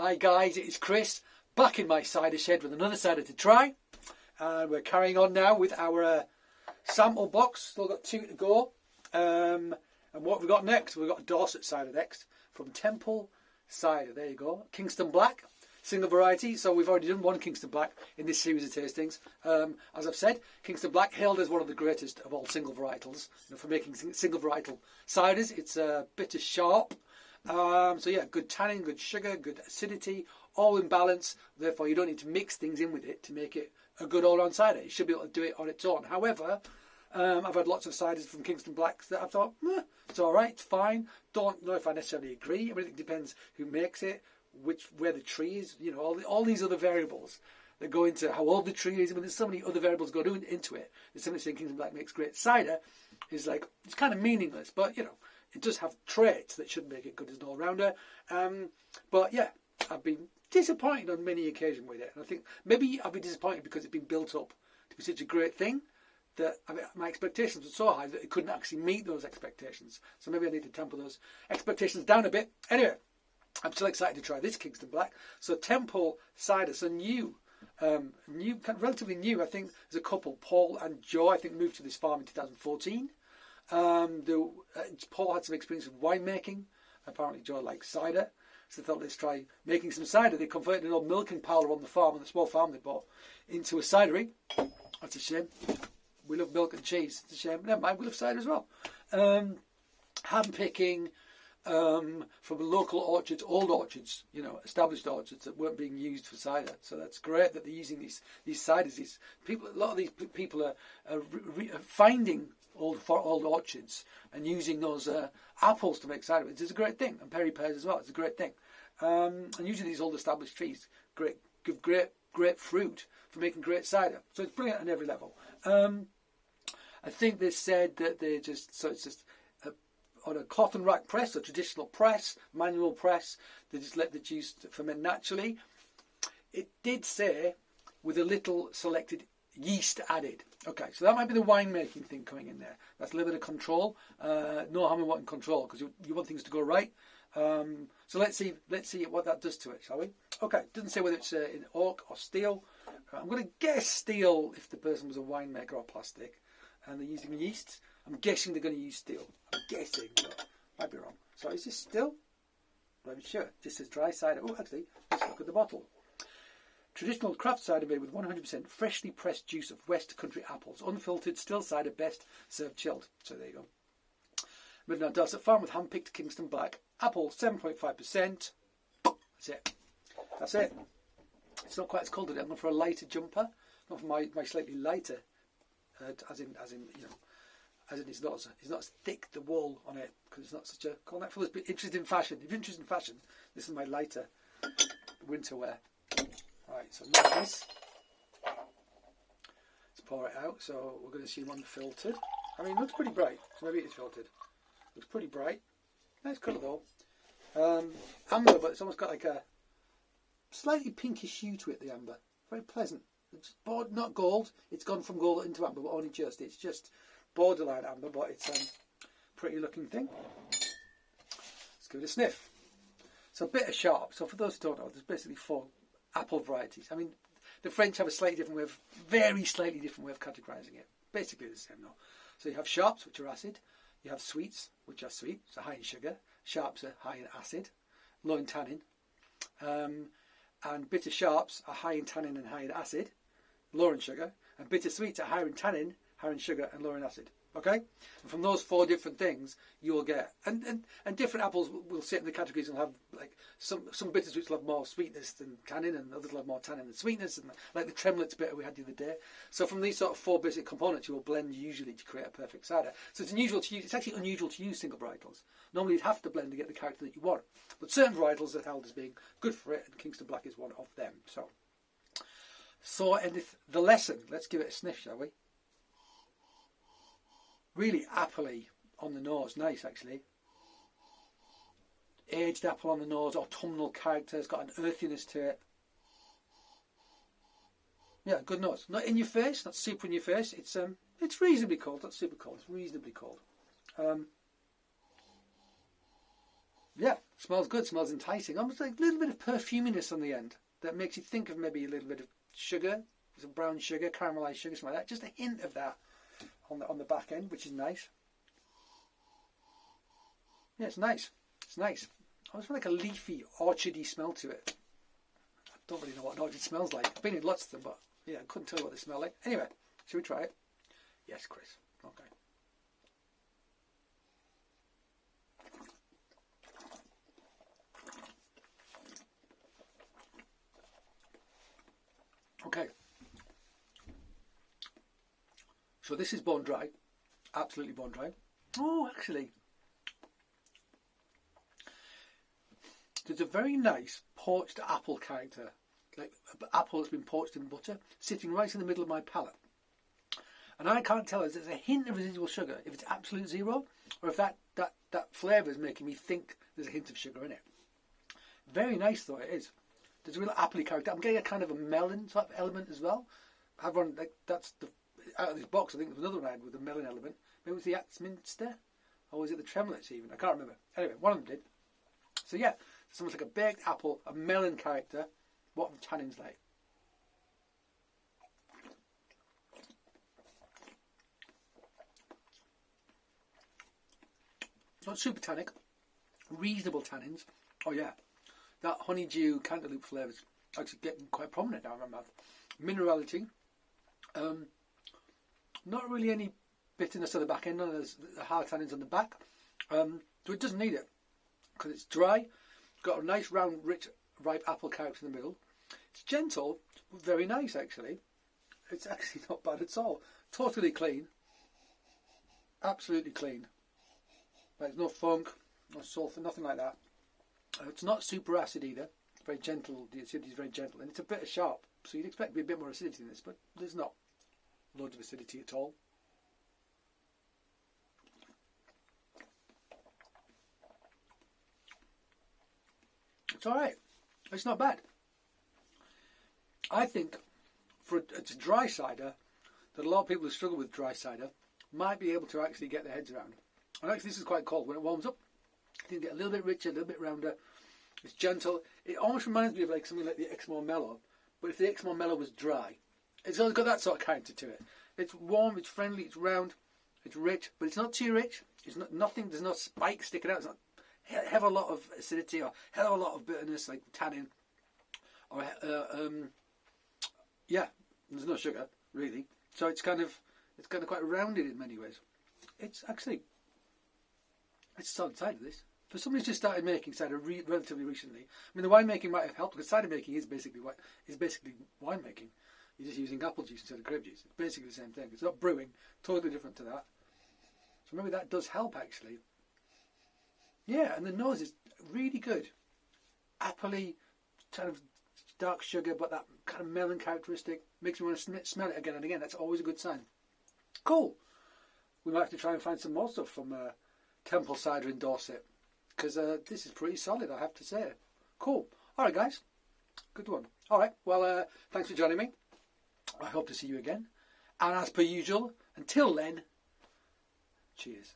Hi guys, it's Chris, back in my cider shed with another cider to try. And we're carrying on now with our sample box. Still got 2 to go. And what have we got next? We've got Dorset cider next from Temple Cider. There you go. Kingston Black, single variety. So we've already done one Kingston Black in this series of tastings. As I've said, Kingston Black hailed as one of the greatest of all single varietals. For making single varietal ciders, it's a bitter sharp. So yeah, good tannin, good sugar, good acidity, all in balance. Therefore, you don't need to mix things in with it to make it a good all-round cider. You should be able to do it on its own. However, I've had lots of ciders from Kingston Blacks that I've thought, it's all right, it's fine. Don't know if I necessarily agree. Everything depends who makes it, where the tree is, you know, all these other variables that go into how old the tree is. I mean, there's so many other variables go into it. There's somebody saying Kingston Black makes great cider is like, it's kind of meaningless, but you know, it does have traits that should make it good as an all-rounder. But yeah, I've been disappointed on many occasions with it. And I think maybe I've been disappointed because it's been built up to be such a great thing that my expectations were so high that it couldn't actually meet those expectations. So maybe I need to temper those expectations down a bit. Anyway, I'm still excited to try this Kingston Black. So Temple Cider, so new, relatively new. I think there's a couple, Paul and Joe, I think moved to this farm in 2014. Paul had some experience with winemaking. Apparently Joe likes cider, so they thought let's try making some cider. They converted an old milking parlour on the farm, on the small farm they bought, into a cidery. That's a shame. We love milk and cheese. It's a shame. Never mind, we love cider as well. Hand picking from local orchards, old orchards, you know, established orchards that weren't being used for cider. So that's great that they're using these ciders. These people, a lot of these people are finding old orchards and using those apples to make cider. It's a great thing, and Perry pears as well. It's a great thing. And usually these old established trees give great fruit for making great cider. So it's brilliant on every level. I think they said that it's just on a cloth and rack press, a traditional press, manual press. They just let the juice ferment naturally. It did say with a little selected yeast added. Okay, so that might be the winemaking thing coming in there. That's a little bit of control. No harm in wanting control because you want things to go right. So let's see what that does to it, shall we? Okay, it doesn't say whether it's in oak or steel. I'm going to guess steel if the person was a winemaker or plastic, and they're using yeast. I'm guessing they're going to use steel. I'm guessing, but might be wrong. So is this still? I'm not sure. This says dry cider. Oh, actually, let's look at the bottle. Traditional craft cider made with 100% freshly pressed juice of West Country apples. Unfiltered, still cider, best served chilled. So there you go. Made on Dorset farm with hand-picked Kingston Black. Apple, 7.5%. That's it. That's it. It's not quite as cold today. I'm going for a lighter jumper. Not for my slightly lighter, as in you know, as in it's not as thick the wool on it because it's not such a cold night. For those interested in fashion, if you're interested in fashion, this is my lighter winter wear. Right, so nice. Let's pour it out. So we're going to see one filtered. I mean, it looks pretty bright. So maybe it's filtered. Looks pretty bright. Nice colour though. Amber, but it's almost got like a slightly pinkish hue to it. The amber, very pleasant. It's not gold. It's gone from gold into amber, but only just. It's just borderline amber, but it's a pretty looking thing. Let's give it a sniff. So bitter sharp. So for those who don't know, there's basically 4 apple varieties. I mean, the French have a slightly different way of, very slightly different way of categorising it. Basically the same though. So you have sharps, which are acid. You have sweets, which are sweet, so high in sugar. Sharps are high in acid, low in tannin. And bitter sharps are high in tannin and high in acid, lower in sugar. And bitter sweets are higher in tannin, higher in sugar, and lower in acid. Okay? And from those 4 different things, you will get... And different apples will sit in the categories and have, like, some bitter sweets will have more sweetness than tannin, and others will have more tannin than sweetness, and like the tremlets bitter we had the other day. So from these sort of 4 basic components, you will blend usually to create a perfect cider. So it's actually unusual to use single varietals. Normally you'd have to blend to get the character that you want. But certain varietals are held as being good for it, and Kingston Black is one of them. So endeth the lesson. Let's give it a sniff, shall we? Really appley on the nose. Nice, actually. Aged apple on the nose, autumnal character. It's got an earthiness to it. Yeah, good nose. Not in your face, not super in your face. It's reasonably cold, not super cold. It's reasonably cold. Yeah, Smells good, smells enticing. Almost like a little bit of perfuminess on the end that makes you think of maybe a little bit of sugar, some brown sugar, caramelized sugar, something like that. Just a hint of that on the back end, which is nice. Yeah, it's nice. It's nice. I always feel like a leafy, orchardy smell to it. I don't really know what an orchard smells like. I've been in lots of them, but yeah, I couldn't tell you what they smell like. Anyway, should we try it? Yes, Chris. Okay. Okay. So this is bone dry. Absolutely bone dry. Oh, actually, there's a very nice poached apple character, like apple that's been poached in butter, sitting right in the middle of my palate. And I can't tell if there's a hint of residual sugar, if it's absolute zero, or if that flavour is making me think there's a hint of sugar in it. Very nice though it is. There's a real appley character. I'm getting a kind of a melon type element as well. I've run like that's the out of this box. I think there was another one I had with a melon element. Maybe it was the Axminster, or was it the Tremlets even? I can't remember. Anyway, one of them did. So yeah, it's almost like a baked apple, a melon character. What are the tannins like? Not super tannic, reasonable tannins. Oh yeah, that honeydew cantaloupe flavour is actually getting quite prominent now in my mouth. Minerality, not really any bitterness at the back end. None of the hard tannins on the back, so it doesn't need it because it's dry. It's got a nice round, rich, ripe apple character in the middle. It's gentle, but very nice actually. It's actually not bad at all. Totally clean, absolutely clean. There's no funk, no sulphur, nothing like that. It's not super acid either. It's very gentle. The acidity is very gentle, and it's a bit sharp. So you'd expect to be a bit more acidity in this, but there's not loads of acidity at all. It's all right. It's not bad. I think it's a dry cider that a lot of people who struggle with dry cider might be able to actually get their heads around. And actually, this is quite cold. When it warms up, you can get a little bit richer, a little bit rounder. It's gentle. It almost reminds me of like something like the Exmoor Mellow, but if the Exmoor Mellow was dry, it's got that sort of character to it. It's warm, it's friendly, it's round, it's rich, but it's not too rich. It's not nothing. There's no spike sticking out. It's not have a lot of acidity or hell of a lot of bitterness like tannin. Or yeah, there's no sugar really. So it's kind of quite rounded in many ways. It's actually. It's a solid cider, this. For somebody who's just started making cider relatively recently, I mean, the winemaking might have helped because cider making is basically winemaking. You're just using apple juice instead of grape juice. It's basically the same thing. It's not brewing, totally different to that. So maybe that does help actually. Yeah, and the nose is really good. Appley, kind of dark sugar, but that kind of melon characteristic makes me want to smell it again and again. That's always a good sign. Cool. We might have to try and find some more stuff from Temple Cider in Dorset, because this is pretty solid, I have to say. Cool. All right, guys. Good one. All right. Well, thanks for joining me. I hope to see you again. And as per usual, until then, cheers.